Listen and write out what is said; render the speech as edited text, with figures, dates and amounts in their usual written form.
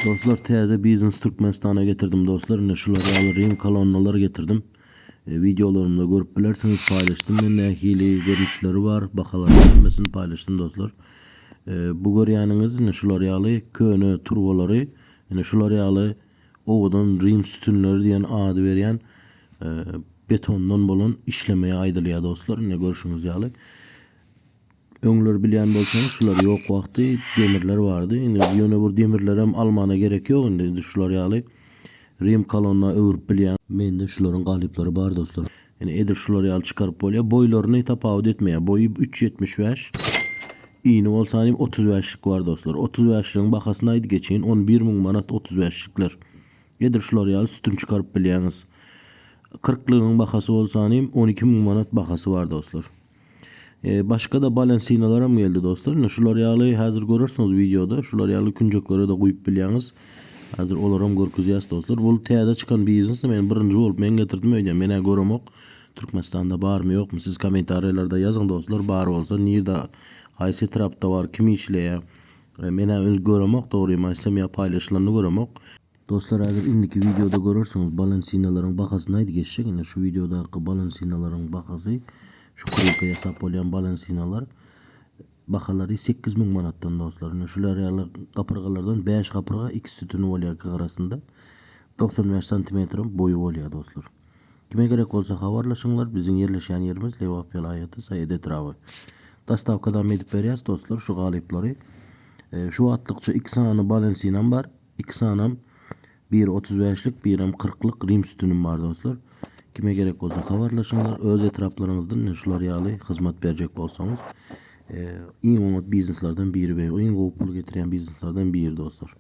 Dostlar TZ Business Türkmenistan'a getirdim dostlar. Ne şuları alırım, kolonnalar getirdim. Videolarımda görüp bilerseniz paylaştım. Ben hili görünüşleri var. Bakaların bilmesini paylaştım dostlar. Bu görüyanınız ne şuları alı köne turboları. Ne şuları alı ovadan rim sütunları diyen adı veren betondan bolun işlemeye aydılıyor dostlar. Ne görüşünüz yalı. Öňler bilýän bolsaňyz şular ýok wagty demirler vardy. Indi ýöne bir demirler hem almana gerek ýok. Indi şular ýaly rim kolonna öwürip bilýän. Mende şularyň galyplary bar dostlar. Yani edir şular ýaly çykaryp bolýar. Boýlaryny tapawut etmeýär. Boyu 3.75. İğni bolsaňym 35'lik var dostlar. 35'liň bahasyny aýdy geçen 11.000 manat 35'likler. Edir şular ýaly sütün çykaryp bilýäňiz. 40'lygyň bahasy bolsaňym 12.000 manat bahasy var dostlar. Başka da balansinalaram geldi dostlar. Şular ýaly hazır görürsünüz videoda. Şular ýaly künjeklere de goýup bilýäňiz. Hazır olaram görkezýäs dostlar. Bu täze çykan biznes men birinji bolup men getirdim öýdem. Mene göremok. Türkmenistanda barmy ýokmy? Siz kommentarlarda ýazyň dostlar. Bar bolsa nirde haýsy trapda bar, kim işleýär? Mene göremok, dogry aýtsam ýa paýlaşylanny göremok. Dostlar hazır indiki videoda görürsüňiz balansinalaryň bahasyny aýdy geçecek. Ine şu videodaky balansinalaryň bahasy şu kurulka ýasap bolýan balansinalar bahalary 8.000 manatdan dostlar. Şular ýaly gapyrgalardan 5 gapyrga 2 sütüni bolýar arasynda 95 cm boyu bolýar dostlar. Kime gerek bolsa habarlaşyňlar. Biziň ýerleşýän ýerimiz Lewap ýylaýaty Saýyt etrawy. Dastavkadan edip berýäs dostlar şu galyplary. Şu atlykça 2 sany balansinam bar. 2 sanam 1.35'lik, 1.40'lık rim sütünüm var dostlar. Kime gerek olsa habarlaşınlar. Öz etraplaryňyzdan şular ýaly hyzmat berjek bolsaňyz iň umut bizneslerden biri we iň gowpul getiren bizneslerden biri dostlar.